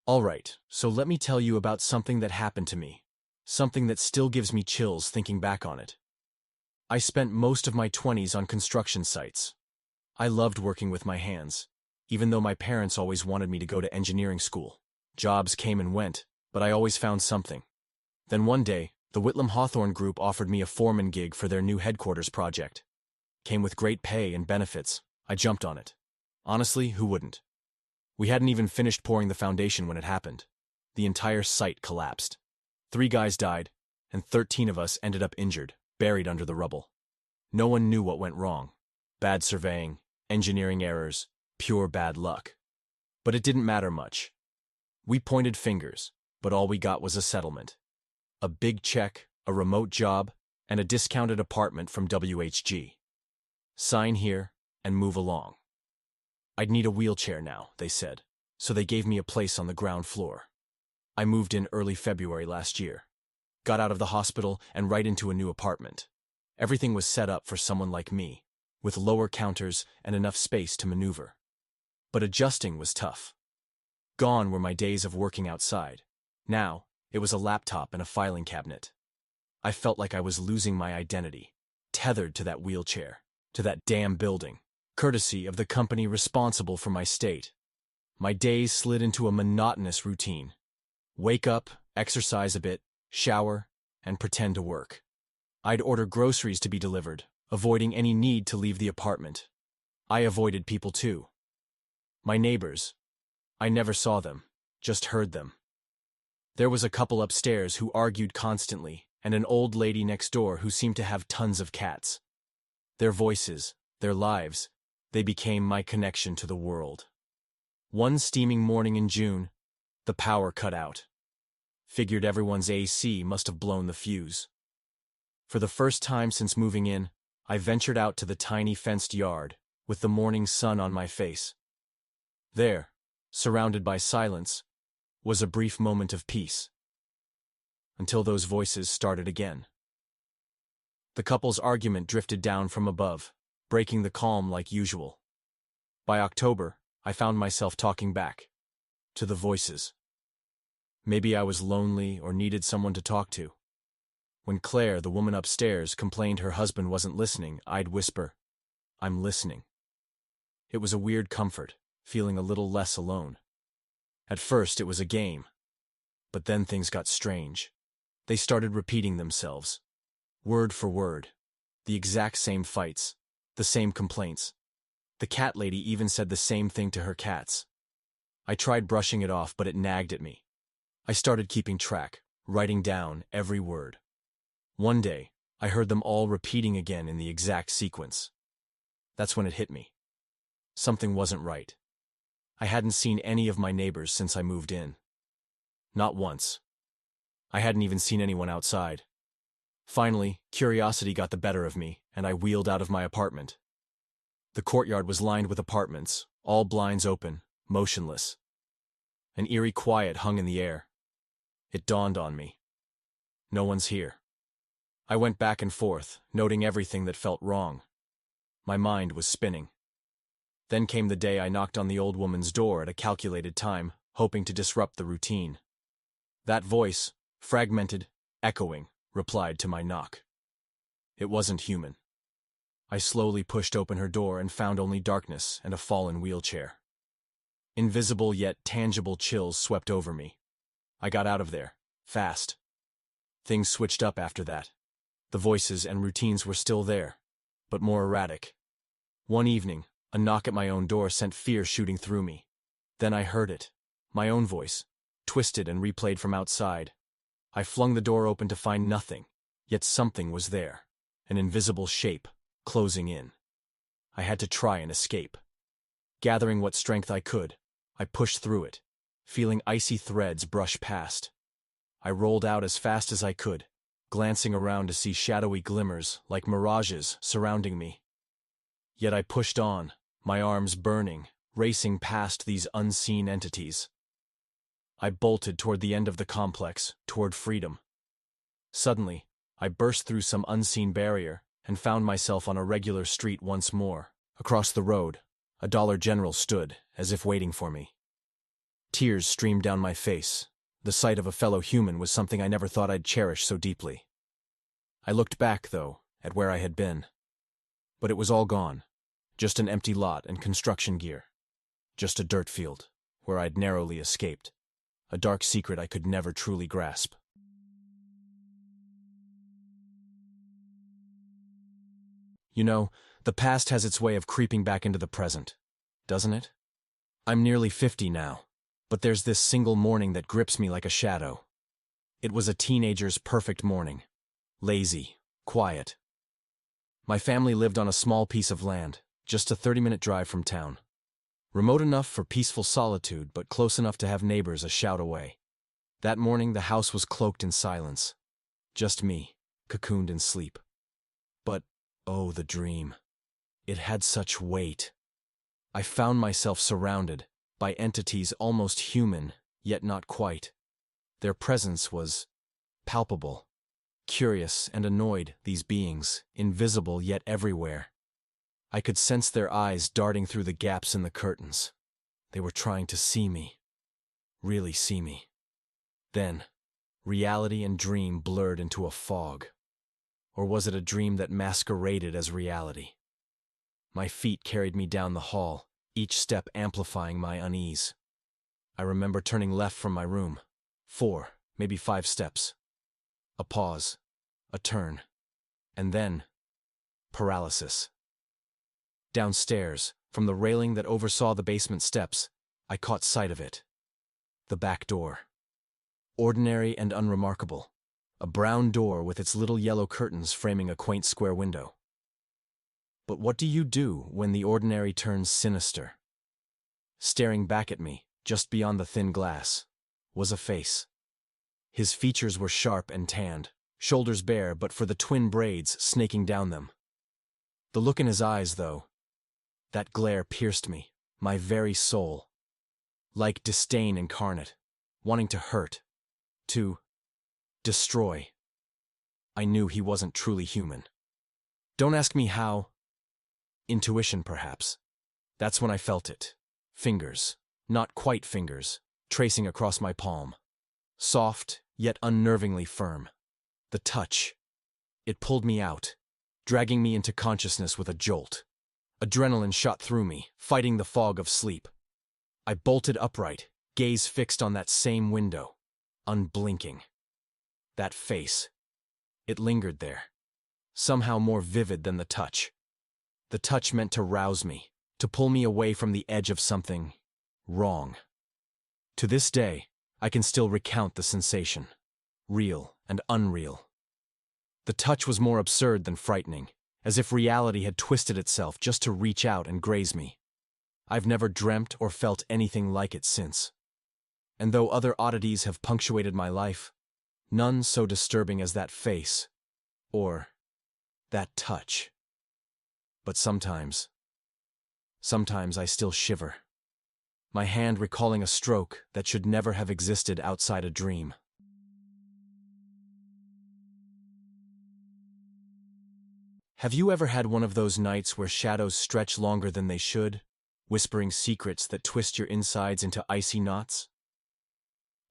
Alright, so let me tell you about something that happened to me. Something that still gives me chills thinking back on it. I spent most of my 20s on construction sites. I loved working with my hands, even though my parents always wanted me to go to engineering school. Jobs came and went, but I always found something. Then one day, the Whitlam Hawthorne Group offered me a foreman gig for their new headquarters project. Came with great pay and benefits. I jumped on it. Honestly, who wouldn't? We hadn't even finished pouring the foundation when it happened. The entire site collapsed. 3 guys died, and 13 of us ended up injured, buried under the rubble. No one knew what went wrong. Bad surveying, engineering errors, pure bad luck. But it didn't matter much. We pointed fingers, but all we got was a settlement. A big check, a remote job, and a discounted apartment from WHG. Sign here and move along. I'd need a wheelchair now, they said, so they gave me a place on the ground floor. I moved in early February last year. Got out of the hospital and right into a new apartment. Everything was set up for someone like me, with lower counters and enough space to maneuver. But adjusting was tough. Gone were my days of working outside. Now, it was a laptop and a filing cabinet. I felt like I was losing my identity, tethered to that wheelchair, to that damn building, courtesy of the company responsible for my state. My days slid into a monotonous routine. Wake up, exercise a bit, shower, and pretend to work. I'd order groceries to be delivered, avoiding any need to leave the apartment. I avoided people too. My neighbors. I never saw them, just heard them. There was a couple upstairs who argued constantly, and an old lady next door who seemed to have tons of cats. Their voices, their lives, they became my connection to the world. One steaming morning in June, the power cut out. Figured everyone's AC must have blown the fuse. For the first time since moving in, I ventured out to the tiny fenced yard, with the morning sun on my face. There, surrounded by silence, was a brief moment of peace. Until those voices started again. The couple's argument drifted down from above, breaking the calm like usual. By October, I found myself talking back. To the voices. Maybe I was lonely or needed someone to talk to. When Claire, the woman upstairs, complained her husband wasn't listening, I'd whisper, "I'm listening." It was a weird comfort, feeling a little less alone. At first it was a game. But then things got strange. They started repeating themselves. Word for word. The exact same fights. The same complaints. The cat lady even said the same thing to her cats. I tried brushing it off, but it nagged at me. I started keeping track, writing down every word. One day, I heard them all repeating again in the exact sequence. That's when it hit me. Something wasn't right. I hadn't seen any of my neighbors since I moved in. Not once. I hadn't even seen anyone outside. Finally, curiosity got the better of me, and I wheeled out of my apartment. The courtyard was lined with apartments, all blinds open, motionless. An eerie quiet hung in the air. It dawned on me. No one's here. I went back and forth, noting everything that felt wrong. My mind was spinning. Then came the day I knocked on the old woman's door at a calculated time, hoping to disrupt the routine. That voice, fragmented, echoing, replied to my knock. It wasn't human. I slowly pushed open her door and found only darkness and a fallen wheelchair. Invisible yet tangible chills swept over me. I got out of there, fast. Things switched up after that. The voices and routines were still there, but more erratic. One evening, a knock at my own door sent fear shooting through me. Then I heard it, my own voice, twisted and replayed from outside. I flung the door open to find nothing, yet something was there, an invisible shape, closing in. I had to try and escape. Gathering what strength I could, I pushed through it, feeling icy threads brush past. I rolled out as fast as I could, glancing around to see shadowy glimmers like mirages surrounding me. Yet I pushed on, my arms burning, racing past these unseen entities. I bolted toward the end of the complex, toward freedom. Suddenly, I burst through some unseen barrier and found myself on a regular street once more. Across the road, a Dollar General stood, as if waiting for me. Tears streamed down my face. The sight of a fellow human was something I never thought I'd cherish so deeply. I looked back, though, at where I had been. But it was all gone. Just an empty lot and construction gear. Just a dirt field, where I'd narrowly escaped. A dark secret I could never truly grasp. You know, the past has its way of creeping back into the present, doesn't it? I'm nearly 50 now, but there's this single morning that grips me like a shadow. It was a teenager's perfect morning. Lazy, quiet. My family lived on a small piece of land, just a 30-minute drive from town. Remote enough for peaceful solitude, but close enough to have neighbors a shout away. That morning, the house was cloaked in silence. Just me, cocooned in sleep. But, oh, the dream. It had such weight. I found myself surrounded by entities almost human, yet not quite. Their presence was palpable. Curious and annoyed, these beings, invisible yet everywhere. I could sense their eyes darting through the gaps in the curtains. They were trying to see me. Really see me. Then, reality and dream blurred into a fog. Or was it a dream that masqueraded as reality? My feet carried me down the hall, each step amplifying my unease. I remember turning left from my room. 4, maybe 5 steps. A pause, a turn, and then paralysis. Downstairs, from the railing that oversaw the basement steps, I caught sight of it. The back door. Ordinary and unremarkable. A brown door with its little yellow curtains framing a quaint square window. But what do you do when the ordinary turns sinister? Staring back at me, just beyond the thin glass, was a face. His features were sharp and tanned, shoulders bare but for the twin braids snaking down them. The look in his eyes, though, that glare pierced me, my very soul. Like disdain incarnate, wanting to hurt, to destroy. I knew he wasn't truly human. Don't ask me how. Intuition, perhaps. That's when I felt it. Fingers, not quite fingers, tracing across my palm. Soft, yet unnervingly firm. The touch. It pulled me out, dragging me into consciousness with a jolt. Adrenaline shot through me, fighting the fog of sleep. I bolted upright, gaze fixed on that same window, unblinking. That face. It lingered there, somehow more vivid than the touch. The touch meant to rouse me, to pull me away from the edge of something wrong. To this day, I can still recount the sensation, real and unreal. The touch was more absurd than frightening, as if reality had twisted itself just to reach out and graze me. I've never dreamt or felt anything like it since. And though other oddities have punctuated my life, none so disturbing as that face, or that touch. But sometimes I still shiver. My hand recalling a stroke that should never have existed outside a dream. Have you ever had one of those nights where shadows stretch longer than they should, whispering secrets that twist your insides into icy knots?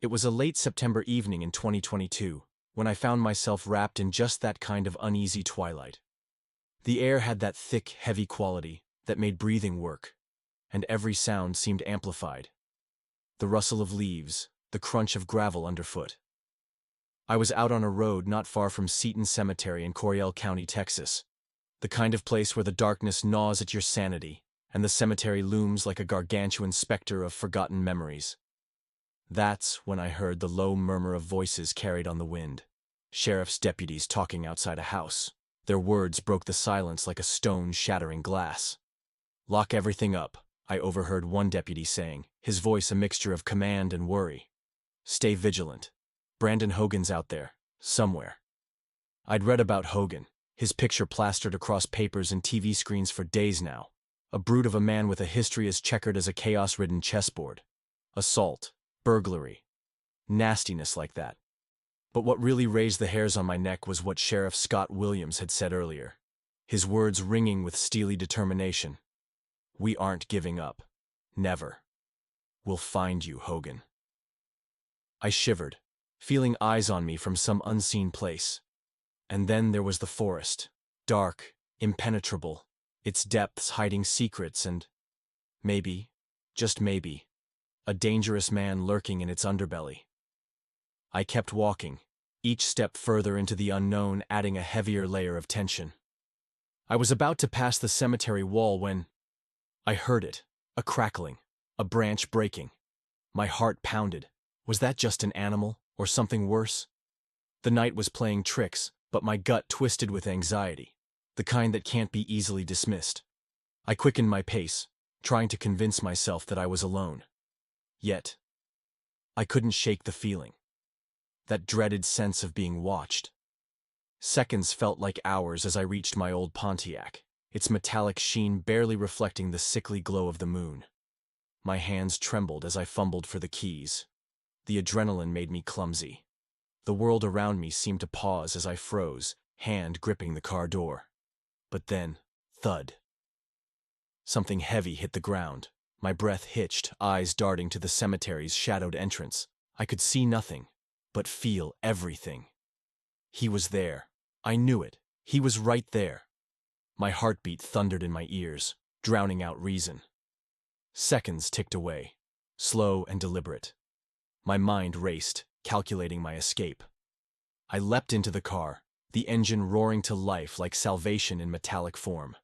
It was a late September evening in 2022, when I found myself wrapped in just that kind of uneasy twilight. The air had that thick, heavy quality that made breathing work, and every sound seemed amplified. The rustle of leaves, the crunch of gravel underfoot. I was out on a road not far from Seton Cemetery in Coryell County, Texas, the kind of place where the darkness gnaws at your sanity, and the cemetery looms like a gargantuan specter of forgotten memories. That's when I heard the low murmur of voices carried on the wind. Sheriff's deputies talking outside a house. Their words broke the silence like a stone shattering glass. "Lock everything up," I overheard one deputy saying, his voice a mixture of command and worry. "Stay vigilant. Brandon Hogan's out there, somewhere." I'd read about Hogan, his picture plastered across papers and TV screens for days now. A brute of a man with a history as checkered as a chaos-ridden chessboard. Assault, burglary, nastiness like that. But what really raised the hairs on my neck was what Sheriff Scott Williams had said earlier, his words ringing with steely determination. "We aren't giving up. Never." "We'll find you, Hogan." I shivered, feeling eyes on me from some unseen place. And then there was the forest, dark, impenetrable, its depths hiding secrets and, maybe, just maybe, a dangerous man lurking in its underbelly. I kept walking, each step further into the unknown adding a heavier layer of tension. I was about to pass the cemetery wall when I heard it, a crackling, a branch breaking. My heart pounded. Was that just an animal, or something worse? The night was playing tricks, but my gut twisted with anxiety, the kind that can't be easily dismissed. I quickened my pace, trying to convince myself that I was alone. Yet, I couldn't shake the feeling. That dreaded sense of being watched. Seconds felt like hours as I reached my old Pontiac, its metallic sheen barely reflecting the sickly glow of the moon. My hands trembled as I fumbled for the keys. The adrenaline made me clumsy. The world around me seemed to pause as I froze, hand gripping the car door. But then, thud. Something heavy hit the ground. My breath hitched, eyes darting to the cemetery's shadowed entrance. I could see nothing, but feel everything. He was there. I knew it. He was right there. My heartbeat thundered in my ears, drowning out reason. Seconds ticked away, slow and deliberate. My mind raced, calculating my escape. I leapt into the car, the engine roaring to life like salvation in metallic form.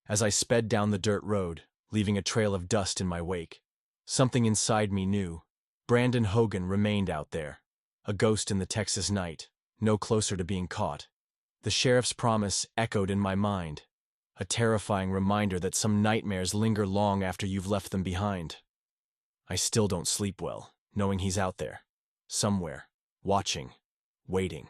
As I sped down the dirt road, leaving a trail of dust in my wake, something inside me knew. Brandon Hogan remained out there, a ghost in the Texas night, no closer to being caught. The sheriff's promise echoed in my mind, a terrifying reminder that some nightmares linger long after you've left them behind. I still don't sleep well, knowing he's out there, somewhere, watching, waiting.